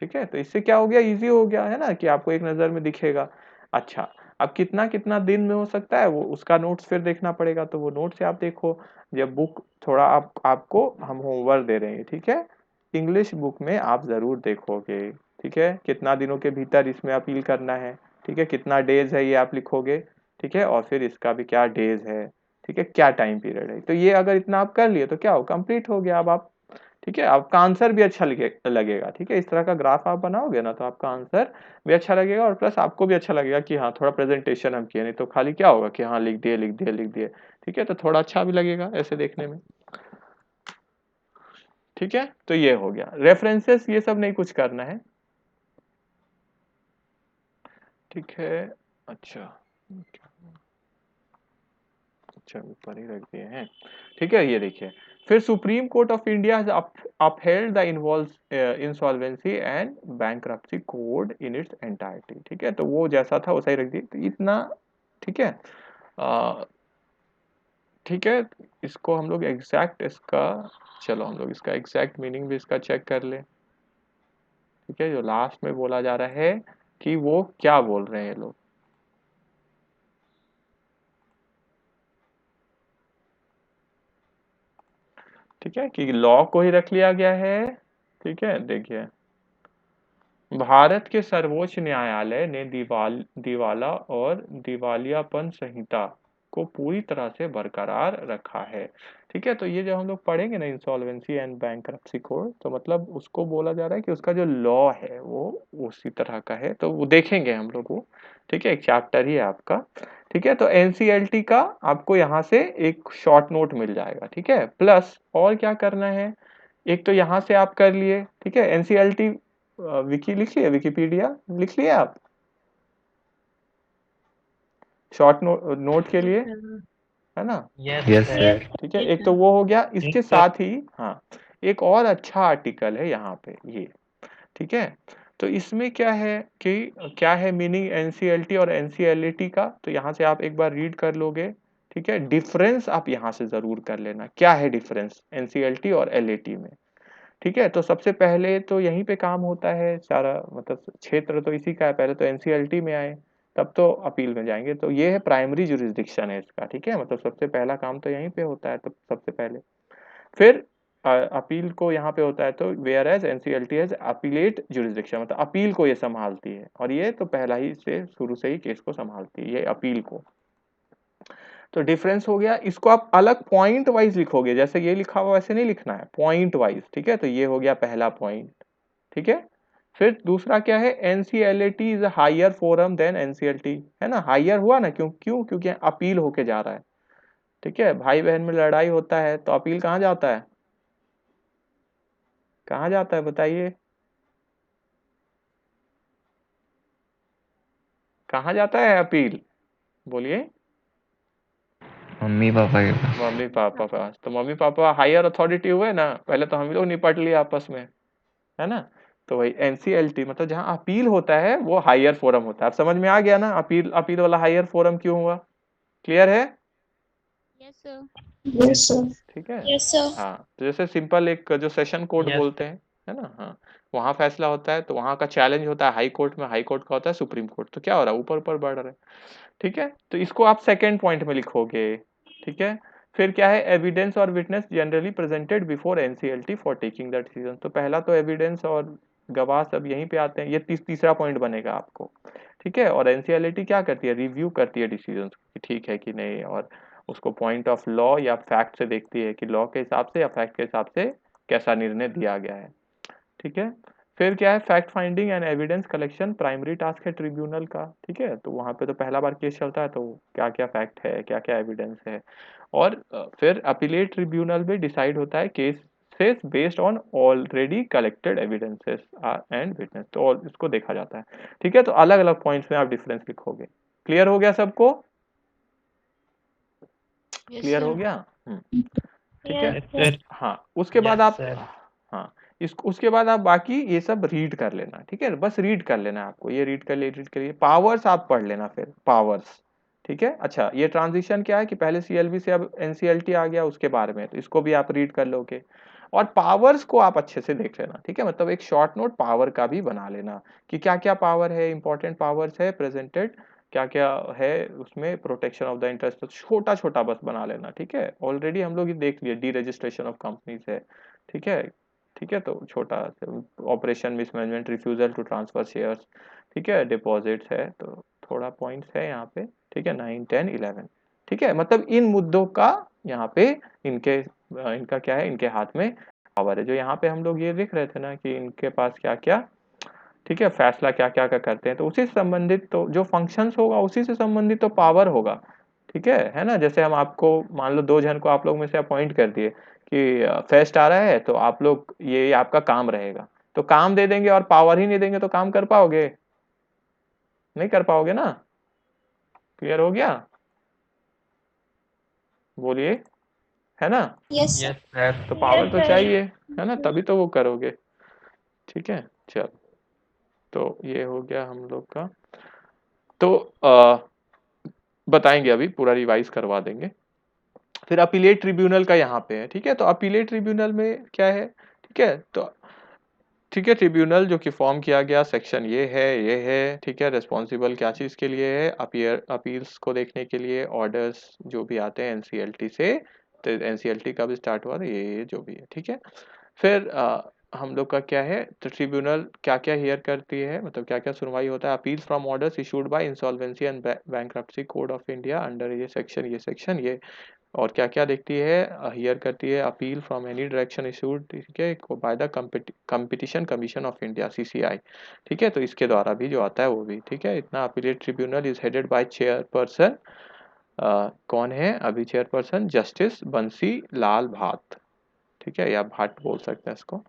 ठीक है, तो इससे क्या हो गया, इजी हो गया है ना, कि आपको एक नजर में दिखेगा। अच्छा, अब कितना कितना दिन में हो सकता है वो उसका नोट्स फिर देखना पड़ेगा, तो वो नोट से आप देखो। जब बुक थोड़ा आपको हम होमवर्क दे रहे हैं। ठीक है, इंग्लिश बुक में आप जरूर देखोगे। ठीक है, कितना दिनों के भीतर इसमें अपील करना है। ठीक है, कितना डेज है ये आप लिखोगे। ठीक है, और फिर इसका भी क्या डेज है। ठीक है, क्या टाइम पीरियड है, तो ये अगर इतना आप कर लिए तो क्या हो, कंप्लीट हो गया अब आप। ठीक है, आपका आंसर भी अच्छा लगेगा। ठीक है, इस तरह का ग्राफ आप बनाओगे ना तो आपका आंसर भी अच्छा लगेगा, और प्लस आपको भी अच्छा लगेगा कि हाँ थोड़ा प्रेजेंटेशन हम किए, नहीं तो खाली क्या होगा कि हाँ लिख दिए लिख दिए लिख दिए। ठीक है, तो थोड़ा अच्छा भी लगेगा ऐसे देखने में। ठीक है, तो ये हो गया रेफरेंसेस, ये सब नहीं कुछ करना है। ठीक है, अच्छा अच्छा ऊपर ही रख दिए हैं, ठीक है। ये देखिए, फिर supreme court of India has upheld the insolvency and bankruptcy code in its entirety, ठीक है। तो वो जैसा था वैसा ही रख दिए, तो इतना ठीक है। ठीक है, इसको हम लोग एग्जैक्ट इसका, चलो हम लोग इसका एग्जैक्ट मीनिंग भी इसका चेक कर ले, ठीक है। जो लास्ट में बोला जा रहा है कि वो क्या बोल रहे हैं ये लोग, ठीक है, कि लॉ को ही रख लिया गया है, ठीक है। देखिए, भारत के सर्वोच्च न्यायालय ने दिवाला और दिवालियापन संहिता को पूरी तरह से बरकरार रखा है, ठीक है। तो ये जो हम लोग पढ़ेंगे ना इंसॉल्वेंसी एंड बैंक्रप्सी कोड, तो मतलब उसको बोला जा रहा है कि उसका जो लॉ है वो उसी तरह का है, तो वो देखेंगे हम लोग वो, ठीक है। एक चैप्टर ही है आपका, ठीक है। तो एनसीएलटी का आपको यहाँ से एक शॉर्ट नोट मिल जाएगा, ठीक है। प्लस और क्या करना है, एक तो यहाँ से आप कर लिए, ठीक है। एनसीएलटी विकी लिख लिया, विकिपीडिया लिख लिया आप शॉर्ट नोट के लिए, है ना। Yes sir. ठीक है, एक तो वो हो गया, इसके साथ ही हाँ एक और अच्छा आर्टिकल है यहाँ पे ये, ठीक है। तो इसमें क्या है कि क्या है मीनिंग एनसीएलटी और एनसीएलटी का, तो यहाँ से आप एक बार रीड कर लोगे, ठीक है। डिफरेंस आप यहाँ से जरूर कर लेना, क्या है डिफरेंस एनसीएलटी और एलएटी में, ठीक है। तो सबसे पहले तो यहीं पे काम होता है सारा, मतलब क्षेत्र तो इसी का है। पहले तो एनसीएलटी में आए, तब तो अपील में जाएंगे, तो ये है प्राइमरी जुरिस्डिक्शन है इसका, ठीक है। मतलब सबसे पहला काम तो यहीं पे होता है, तो सबसे पहले फिर अपील को यहाँ पे होता है, तो whereas NCLT as appellate jurisdiction, मतलब अपील को ये संभालती है, और ये तो पहला ही से शुरू से ही केस को संभालती है ये अपील को। तो डिफरेंस हो गया, इसको आप अलग पॉइंट वाइज लिखोगे, जैसे ये लिखा हुआ वैसे नहीं लिखना है, पॉइंट वाइज, ठीक है। तो ये हो गया पहला पॉइंट, ठीक है। फिर दूसरा क्या है, NCLT is higher forum than NCLT, है ना। हायर हुआ ना, क्यों क्योंकि अपील होके जा रहा है, ठीक है। भाई बहन में लड़ाई होता है तो अपील कहाँ जाता है, कहाँ जाता है बताइए, कहाँ जाता है अपील, बोलिए। मम्मी पापा के पास। मम्मी पापा पास, तो मम्मी पापा हायर अथॉरिटी हुए ना, पहले तो हम लोग निपट लिए आपस में, है ना। तो वही एनसीएलटी मतलब जहां अपील होता है वो हायर फोरम होता है। आप समझ में आ गया ना, अपील अपील वाला हायर फोरम क्यों हुआ, क्लियर है। Yes, sir. Yes, sir. ठीक है, Yes, sir. हाँ। तो जैसे सिंपल एक जो सेशन कोर्ट बोलते हैं, है ना, हाँ, वहां फैसला होता है तो वहां का चैलेंज होता है हाई कोर्ट में, हाई कोर्ट का होता है सुप्रीम कोर्ट, तो क्या हो रहा है ऊपर ऊपर बढ़ रहा है, ठीक है। तो इसको आप सेकेंड पॉइंट में लिखोगे, ठीक है। फिर क्या है, एविडेंस और witness generally presented before NCLT for taking the decision, तो पहला तो एविडेंस और गवाह सब यहीं पे आते हैं, ये तीसरा पॉइंट बनेगा आपको, ठीक है। और एनसीएलटी क्या करती है, रिव्यू करती है डिसीजन की, ठीक है कि नहीं, और उसको पॉइंट ऑफ लॉ या फैक्ट से देखती है कि लॉ के हिसाब से या फैक्ट के हिसाब से कैसा निर्णय दिया गया है, ठीक है। फिर क्या है, fact finding and evidence collection primary task है ट्रिब्यूनल का, ठीक है। तो वहां पे तो पहला बार केस चलता है, तो क्या क्या फैक्ट है, क्या क्या एविडेंस है, और फिर अपीलेट ट्रिब्यूनल में डिसाइड होता है cases based on already collected evidences and witness, तो इसको देखा जाता है, ठीक है। तो अलग अलग पॉइंट्स में आप डिफरेंस लिखोगे, क्लियर हो गया सबको, Yes, क्लियर हो sir. गया, ठीक है। Yes, sir. हाँ, उसके बाद आप हाँ उसके बाद आप बाकी ये सब रीड कर लेना, ठीक है। बस रीड कर लेना है आपको, ये रीड कर लिए पावर्स आप पढ़ लेना, फिर पावर्स, ठीक है। अच्छा, ये ट्रांजिशन क्या है कि पहले सीएलबी से अब एनसीएलटी आ गया उसके बारे में, तो इसको भी आप रीड कर लोगे, और पावर्स को आप अच्छे से देख लेना, ठीक है। मतलब एक शॉर्ट नोट पावर का भी बना लेना कि क्या क्या पावर है, इंपॉर्टेंट पावर्स है प्रेजेंटेड, क्या क्या है उसमें, प्रोटेक्शन ऑफ द इंटरेस्ट, तो छोटा छोटा बस बना लेना, ठीक है। ऑलरेडी हम लोग ये देख लिए, डी रजिस्ट्रेशन ऑफ कंपनीज है, ठीक है, ठीक है। तो छोटा operation mismanagement, refusal to transfer shares, ठीक है, डिपॉजिट्स है, तो थोड़ा पॉइंट्स है यहाँ पे, ठीक है, 9, 10, 11, ठीक है। मतलब इन मुद्दों का यहाँ पे इनका क्या है, इनके हाथ में पावर है, जो यहाँ पे हम लोग ये लिख रहे थे ना कि इनके पास क्या क्या, ठीक है, फैसला क्या क्या का करते हैं, तो उसी से संबंधित तो जो फंक्शंस होगा उसी से संबंधित तो पावर होगा, ठीक है ना। जैसे हम आपको मान लो 2 जन को आप लोग में से अपॉइंट कर दिए कि फेस्ट आ रहा है तो आप लोग ये आपका काम रहेगा, तो काम दे देंगे और पावर ही नहीं देंगे तो काम कर पाओगे, नहीं कर पाओगे ना, क्लियर हो गया। बोलिए, है ना? Yes yes sir. तो पावर तो चाहिए, है ना, तभी तो वो करोगे। ठीक है, चल, तो ये हो गया हम लोग का। तो बताएंगे, अभी पूरा रिवाइज करवा देंगे। फिर अपीलेट ट्रिब्यूनल का यहाँ पे है, ठीक है। तो अपीलेट ट्रिब्यूनल में क्या है, ठीक है, तो ठीक है, ट्रिब्यूनल जो कि फॉर्म किया गया, सेक्शन ये है, ठीक है। रिस्पॉन्सिबल क्या चीज के लिए है, अपील्स को देखने के लिए, ऑर्डर्स जो भी आते हैं एनसीएलटी से, तो एनसीएलटी कब स्टार्ट हुआ था, ये जो भी है, ठीक है। फिर हम लोग का क्या है, तो ट्रिब्यूनल क्या क्या हियर करती है, मतलब क्या क्या सुनवाई होता है। Appeals from orders issued by insolvency and bankruptcy code of India under ये सेक्शन, और क्या क्या देखती है, हियर करती है appeal from any direction issued, ठीक है, by the competition commission of India, CCI, ठीक है। तो इसके द्वारा भी जो आता है वो भी, ठीक है। इतना appellate tribunal is headed by chairperson, कौन है अभी चेयरपर्सन, जस्टिस बंसी लाल भाट, ठीक है, या भाट बोल सकते हैं इसको,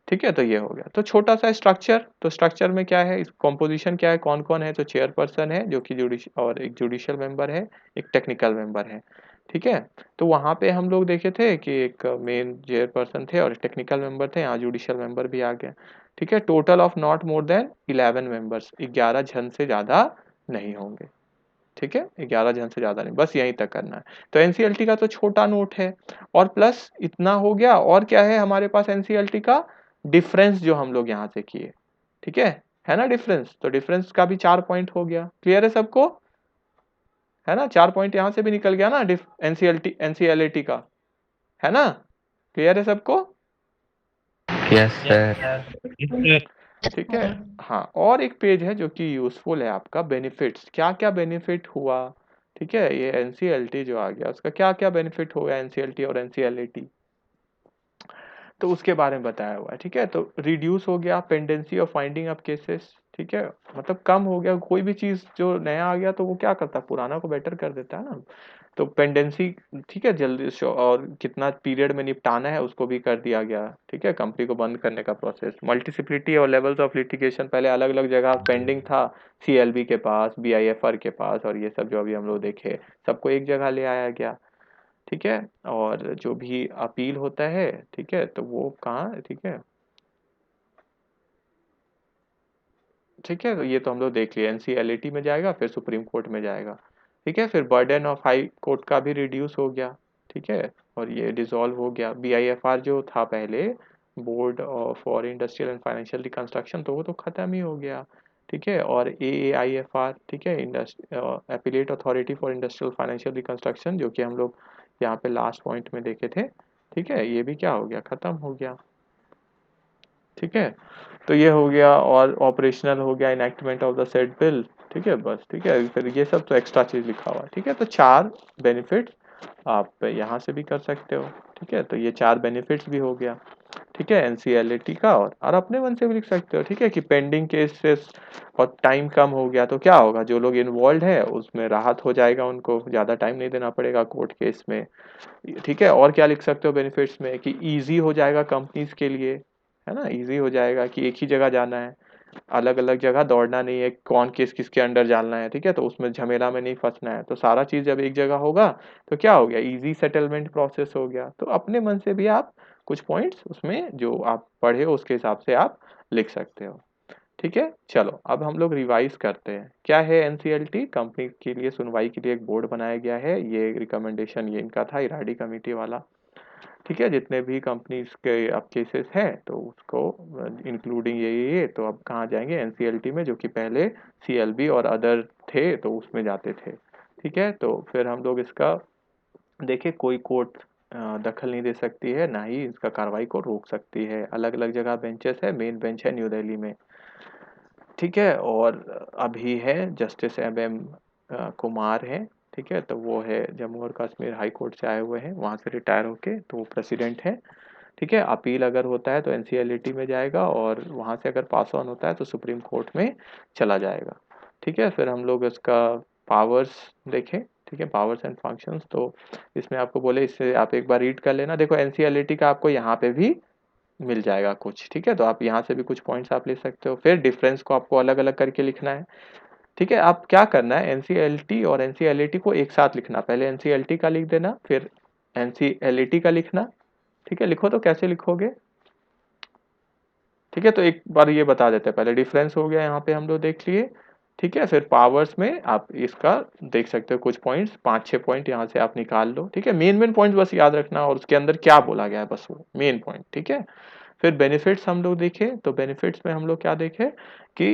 ठीक है। तो ये हो गया, तो छोटा सा स्ट्रक्चर, तो स्ट्रक्चर में क्या है, इस कॉम्पोजिशन क्या है, कौन कौन है, तो चेयरपर्सन है जो कि और एक जुडिशियल मेंबर है, एक टेक्निकल मेंबर है, ठीक है। तो वहां पे हम लोग देखे थे कि एक मेन चेयरपर्सन थे और टेक्निकल मेंबर थे, यहाँ जुडिशियल मेंबर भी आ गया, ठीक है। Total of not more than 11 members, 11 जन से ज्यादा नहीं होंगे, ठीक है। 11 जन से ज्यादा नहीं, बस यहीं तक करना है। तो एनसीएलटी का तो छोटा नोट है, और प्लस इतना हो गया, और क्या है हमारे पास एनसीएलटी का डिफरेंस जो हम लोग यहाँ से किए, ठीक है ना डिफरेंस, तो डिफरेंस का भी 4 पॉइंट हो गया, क्लियर है सबको, है ना। 4 पॉइंट यहाँ से भी निकल गया ना एनसीएलटी का, है ना, क्लियर है सबको, यस सर। ठीक है। हाँ, और एक पेज है जो कि यूजफुल है आपका, बेनिफिट्स, क्या क्या बेनिफिट हुआ, ठीक है। ये एनसीएलटी जो आ गया उसका क्या क्या बेनिफिट हो गया, एनसीएलटी और एनसीएलटी, तो उसके बारे में बताया हुआ है, ठीक है। तो रिड्यूस हो गया pendency of finding of cases, ठीक है, मतलब कम हो गया, कोई भी चीज जो नया आ गया तो वो क्या करता है, पुराना को बेटर कर देता है ना। तो पेंडेंसी, ठीक है, जल्दी और कितना पीरियड में निपटाना है उसको भी कर दिया गया, ठीक है, कंपनी को बंद करने का प्रोसेस। मल्टीसिप्लिटी और लेवल्स ऑफ लिटिगेशन, पहले अलग अलग जगह पेंडिंग था, सीएलबी के पास, बीआईएफआर के पास, और ये सब जो अभी हम लोग देखे, सबको एक जगह ले आया गया, ठीक है। और जो भी अपील होता है, ठीक है, तो वो कहाँ, ठीक है, ठीक है, तो ये तो हम लोग देख लिए, एनसीएलटी में जाएगा, फिर सुप्रीम कोर्ट में जाएगा, ठीक है। फिर बर्डन ऑफ हाई कोर्ट का भी रिड्यूस हो गया, ठीक है, और ये डिसॉल्व हो गया। बीआईएफआर जो था पहले, board for industrial and financial reconstruction, तो वो तो खत्म ही हो गया, ठीक है। और एआईएफआर, ठीक है, appellate authority for industrial financial reconstruction, जो कि हम लोग यहाँ पे लास्ट पॉइंट में देखे थे, ठीक है, ये भी क्या हो गया, खत्म हो गया, ठीक है। तो ये हो गया, और ऑपरेशनल हो गया, enactment of the set bill, ठीक है, बस, ठीक है। फिर ये सब तो एक्स्ट्रा चीज लिखा हुआ है, ठीक है। तो 4 बेनिफिट्स आप यहाँ से भी कर सकते हो, ठीक है। तो ये 4 बेनिफिट्स भी हो गया, ठीक है, एनसीएलटी का, और अपने मन से भी लिख सकते हो, ठीक है, कि पेंडिंग केसेस और टाइम कम हो गया तो क्या होगा, जो लोग इन्वॉल्व है उसमें राहत हो जाएगा, उनको ज्यादा टाइम नहीं देना पड़ेगा कोर्ट केस में, ठीक है। और क्या लिख सकते हो बेनिफिट्स में, कि इजी हो जाएगा कंपनीज के लिए, है ना, इजी हो जाएगा कि एक ही जगह जाना है, अलग अलग जगह दौड़ना नहीं है, कौन केस किसके अंडर डालना है, ठीक है, तो उसमें झमेला में नहीं फंसना है, तो सारा चीज जब एक जगह होगा तो क्या हो गया, इजी सेटलमेंट प्रोसेस हो गया। तो अपने मन से भी आप कुछ पॉइंट्स उसमें जो आप पढ़े हो उसके हिसाब से आप लिख सकते हो, ठीक है। चलो अब हम लोग रिवाइज करते हैं, क्या है एनसीएलटी, कंपनी के लिए सुनवाई के लिए एक बोर्ड बनाया गया है, ये रिकमेंडेशन ये इनका था, इराडी कमेटी वाला, ठीक है। जितने भी कंपनीज के अब केसेस हैं तो उसको इंक्लूडिंग ये तो अब कहाँ जाएंगे, एनसीएलटी में, जो कि पहले सीएलबी और अदर थे तो उसमें जाते थे, ठीक है। तो फिर हम लोग इसका देखिए, कोई कोर्ट दखल नहीं दे सकती है, ना ही इसका कार्रवाई को रोक सकती है, अलग अलग जगह बेंचेस है, मेन बेंच है न्यू दिल्ली में, ठीक है। और अभी है जस्टिस एम कुमार है, ठीक है, तो वो है जम्मू और कश्मीर हाई कोर्ट से आए हुए हैं, वहाँ से रिटायर होके, तो वो प्रेसिडेंट है, ठीक है। अपील अगर होता है तो एनसीएलटी में जाएगा, और वहाँ से अगर पास ऑन होता है तो सुप्रीम कोर्ट में चला जाएगा, ठीक है। फिर हम लोग इसका पावर्स देखें, ठीक है, पावर्स एंड फंक्शंस, तो इसमें आपको बोले, इससे आप एक बार रीड कर लेना, देखो एनसीएलटी का आपको यहाँ पे भी मिल जाएगा कुछ, ठीक है, तो आप यहाँ से भी कुछ पॉइंट्स आप ले सकते हो। फिर डिफरेंस को आपको अलग अलग करके लिखना है, ठीक है, आप क्या करना है, एनसीएलटी और एनसीएलएटी को एक साथ लिखना, पहले एनसीएलटी का लिख देना फिर एनसीएलएटी का लिखना। ठीक है, लिखो तो कैसे लिखोगे? ठीक है, तो एक बार ये बता देते हैं, पहले डिफरेंस हो गया यहाँ पे हम लोग देख लिए। ठीक है, फिर पावर्स में आप इसका देख सकते हो कुछ पॉइंट्स, 5-6 पॉइंट यहाँ से आप निकाल लो। ठीक है, मेन पॉइंट बस याद रखना और उसके अंदर क्या बोला गया है, बस वो मेन पॉइंट। ठीक है, फिर बेनिफिट्स हम लोग देखें तो बेनिफिट्स में हम लोग क्या देखें कि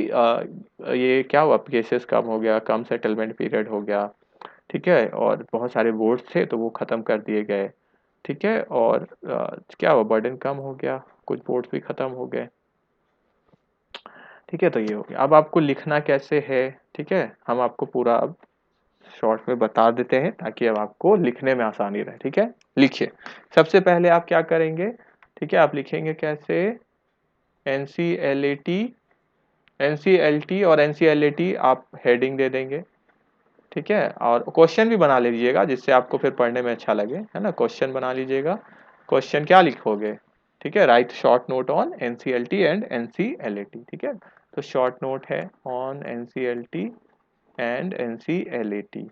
ये क्या हुआ, केसेस कम हो गया, कम सेटलमेंट पीरियड हो गया। ठीक है, और बहुत सारे बोर्ड थे तो वो ख़त्म कर दिए गए। ठीक है, और क्या हुआ, बर्डन कम हो गया, कुछ बोर्ड भी ख़त्म हो गए। ठीक है, तो ये हो गया। अब आपको लिखना कैसे है, ठीक है, हम आपको पूरा अब शॉर्ट में बता देते हैं ताकि अब आपको लिखने में आसानी रहे। ठीक है, लिखिए। सबसे पहले आप क्या करेंगे, ठीक है, आप लिखेंगे कैसे, एनसीएलएटी, एनसीएलटी और एनसीएलएटी आप हेडिंग दे देंगे। ठीक है, और क्वेश्चन भी बना लीजिएगा जिससे आपको फिर पढ़ने में अच्छा लगे, है ना, क्वेश्चन बना लीजिएगा। क्वेश्चन क्या लिखोगे, ठीक है, right short note on NCLT and NCLAT. ठीक है, तो शॉर्ट नोट है ऑन एनसीएलटी एंड एनसीएलएटी।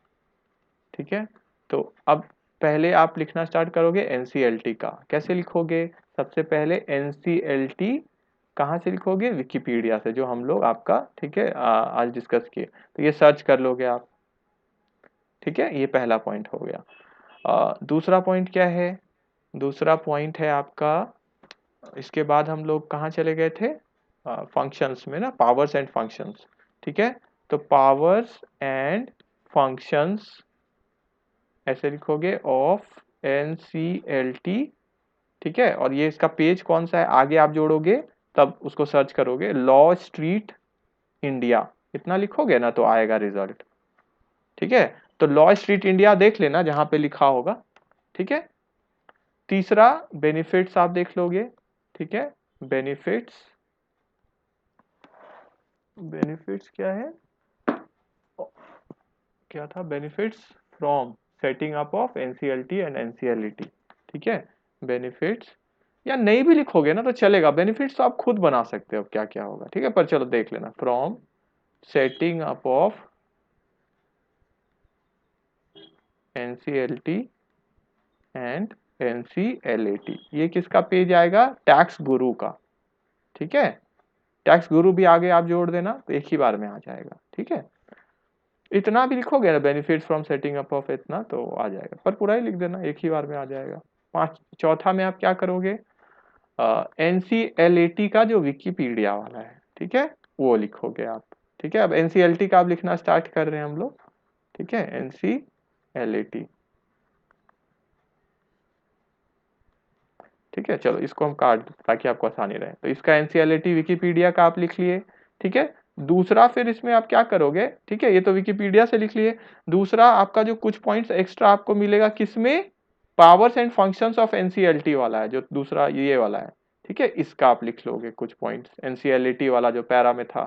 ठीक है, तो अब पहले आप लिखना स्टार्ट करोगे एनसीएलटी का, कैसे लिखोगे, सबसे पहले एनसीएलटी कहाँ से लिखोगे, विकिपीडिया से, जो हम लोग आपका, ठीक है, आज डिस्कस किए, तो ये सर्च कर लोगे आप। ठीक है, ये पहला पॉइंट हो गया। दूसरा पॉइंट क्या है, दूसरा पॉइंट है आपका, इसके बाद हम लोग कहाँ चले गए थे, फंक्शंस में ना, पावर्स एंड फंक्शंस। ठीक है, तो पावर्स एंड फंक्शंस ऐसे लिखोगे ऑफ एनसीएलटी। ठीक है, और ये इसका पेज कौन सा है, आगे आप जोड़ोगे तब उसको सर्च करोगे, लॉ स्ट्रीट इंडिया, इतना लिखोगे ना तो आएगा रिजल्ट। ठीक है, तो लॉ स्ट्रीट इंडिया देख लेना जहां पे लिखा होगा। ठीक है, तीसरा बेनिफिट्स आप देख लोगे। ठीक है, बेनिफिट्स, बेनिफिट्स क्या है, क्या था, benefits from setting up of NCLT and NCLET. ठीक है, बेनिफिट्स, या नहीं भी लिखोगे ना तो चलेगा, बेनिफिट्स तो आप खुद बना सकते हो क्या क्या होगा। ठीक है, पर चलो देख लेना, from setting up of NCLT and NCLAT, ये किसका पेज आएगा, टैक्स गुरु का। ठीक है, टैक्स गुरु भी आगे आप जोड़ देना तो एक ही बार में आ जाएगा। ठीक है, इतना भी लिखोगे ना, benefits from setting up of इतना, तो आ जाएगा, पर पूरा ही लिख देना, एक ही बार में आ जाएगा। चौथा में आप क्या करोगे, एनसीएलएटी का जो विकिपीडिया वाला है, ठीक है, वो लिखोगे आप। ठीक है, अब एनसीएलटी का आप लिखना स्टार्ट कर रहे हैं हम लोग। ठीक है, एनसीएलएटी। ठीक है, चलो इसको हम काट ताकि आपको आसानी रहे, तो इसका एनसीएलएटी विकिपीडिया का आप लिख लिए। ठीक है, दूसरा फिर इसमें आप क्या करोगे, ठीक है, ये तो विकिपीडिया से लिख लिए, दूसरा आपका जो कुछ पॉइंट्स एक्स्ट्रा आपको मिलेगा किसमें, powers and functions of NCLT वाला है, जो दूसरा ये वाला है। ठीक है, इसका आप लिख लोगे कुछ पॉइंट्स, एनसीएलटी वाला जो पैरा में था।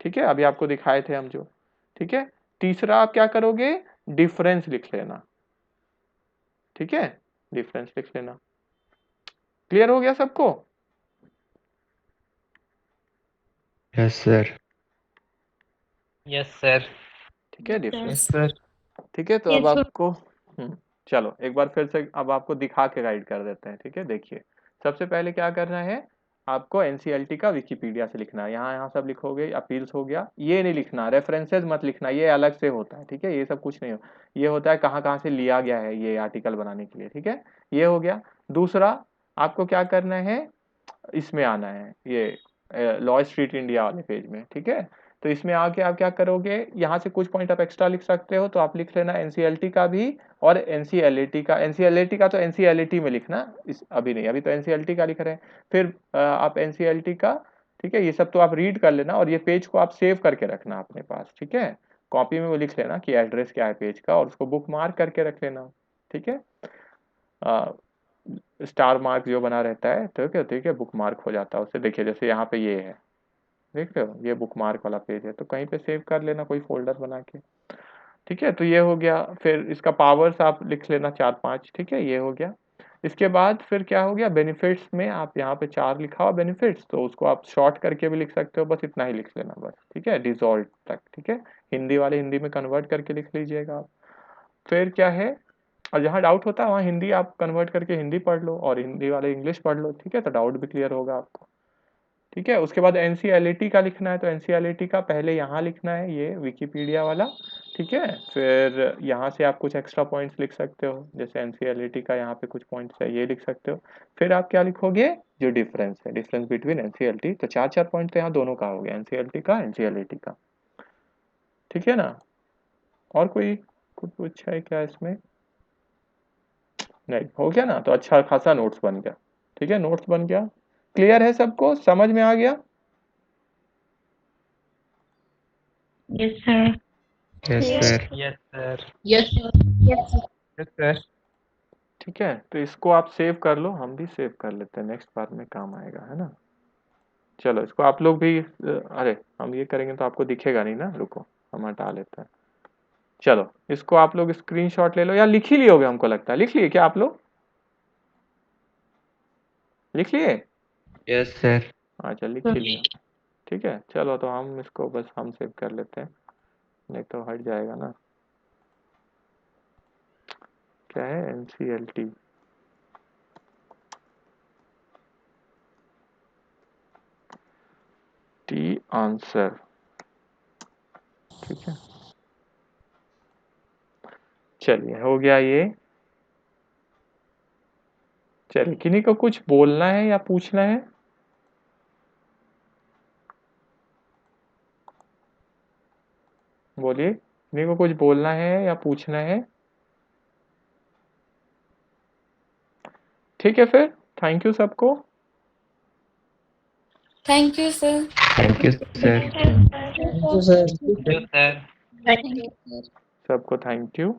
ठीक है, अभी आपको दिखाए थे हम जो। ठीक है, तीसरा आप क्या करोगे, डिफरेंस लिख लेना। ठीक है, डिफरेंस लिख लेना। क्लियर हो गया सबको? Yes sir. Yes sir. ठीक है, डिफरेंस। सर। ठीक है, तो अब Yes, sir. आपको चलो एक बार फिर से अब आपको दिखा के गाइड कर देते हैं। ठीक है, देखिए, सबसे पहले क्या करना है, आपको एनसीएलटी का विकिपीडिया से लिखना है, यहाँ यहाँ सब लिखोगे, अपील्स हो गया, ये नहीं लिखना, रेफरेंसेस मत लिखना, ये अलग से होता है। ठीक है, ये सब कुछ नहीं हो, ये होता है कहाँ कहाँ से लिया गया है ये आर्टिकल बनाने के लिए। ठीक है, ये हो गया। दूसरा आपको क्या करना है, इसमें आना है, ये लॉ स्ट्रीट इंडिया वाले पेज में। ठीक है, तो इसमें आके आप क्या करोगे, यहाँ से कुछ पॉइंट आप एक्स्ट्रा लिख सकते हो, तो आप लिख लेना एनसीएलटी का भी और एनसीएलएटी का। एनसीएलएटी का तो एनसीएलएटी में लिखना, इस अभी नहीं, अभी तो एनसीएलटी का लिख रहे हैं। फिर आप एनसीएलटी का, ठीक है, ये सब तो आप रीड कर लेना, और ये पेज को आप सेव करके रखना अपने पास। ठीक है, कॉपी में वो लिख लेना कि एड्रेस क्या है पेज का, और उसको बुक मार्क करके रख लेना। ठीक है, स्टार मार्क जो बना रहता है, ठीक है, बुक मार्क हो जाता है उससे। देखिए जैसे यहाँ पे ये है, देख रहे हो, ये बुक मार्क वाला पेज है, तो कहीं पे सेव कर लेना कोई फोल्डर बना के। ठीक है, तो ये हो गया। फिर इसका पावर्स आप लिख लेना 4-5। ठीक है, ये हो गया। इसके बाद फिर क्या हो गया, बेनिफिट्स में आप यहाँ पे 4 लिखा हुआ बेनिफिट्स, तो उसको आप शॉर्ट करके भी लिख सकते हो, बस इतना ही लिख लेना बस, ठीक है, डिसॉल्व तक, ठीक है। हिंदी वाले हिंदी में कन्वर्ट करके लिख लीजिएगा आप। फिर क्या है, और जहाँ डाउट होता है वहाँ हिंदी आप कन्वर्ट करके हिंदी पढ़ लो और हिंदी वाले इंग्लिश पढ़ लो, ठीक है, तो डाउट भी क्लियर होगा आपको, ठीक है। उसके बाद एनसीईआरटी का लिखना है, तो एनसीईआरटी का पहले यहाँ लिखना है, ये विकिपीडिया वाला, ठीक है। फिर यहाँ से आप कुछ एक्स्ट्रा पॉइंट्स लिख सकते हो, जैसे एनसीईआरटी का यहाँ पे कुछ पॉइंट्स है, ये लिख सकते हो। फिर आप क्या लिखोगे, जो डिफरेंस है, डिफरेंस बिटवीन एनसीईआरटी, तो 4-4 पॉइंट तो यहाँ दोनों का हो गया, एनसीईआरटी का, एनसीईआरटी का, ठीक है ना। और कोई कुछ पूछा है क्या इसमें, नहीं, हो गया ना, तो अच्छा खासा नोट्स बन गया, ठीक है, नोट्स बन गया। क्लियर है सबको, समझ में आ गया? Yes, sir. Yes, sir. Yes, sir. Yes, sir. Yes, sir. Yes, sir. ठीक है, तो इसको आप सेव कर लो, हम भी सेव कर लेते हैं, नेक्स्ट बार में काम आएगा, है ना। चलो इसको आप लोग भी, अरे हम ये करेंगे तो आपको दिखेगा नहीं ना, रुको हम हटा लेते हैं। चलो इसको आप लोग स्क्रीनशॉट ले लो, या लिख ही लिए होगे, हमको लगता है लिख लिए क्या आप लोग, लिख लिए? Yes, sir. अच्छा लिख ही लिया, ठीक है। चलो तो हम इसको बस हम सेव कर लेते हैं, नहीं तो हट जाएगा ना। क्या है, एनसीएलटी, टी आंसर, ठीक है। चलिए हो गया ये। चलिए किन्हीं को कुछ बोलना है या पूछना है? बोलिए, किन्हीं को कुछ बोलना है या पूछना है? ठीक है फिर, थैंक यू सबको। Thank you, sir. Thank you, sir. Yes, sir. Thank you, sir. सबको थैंक यू।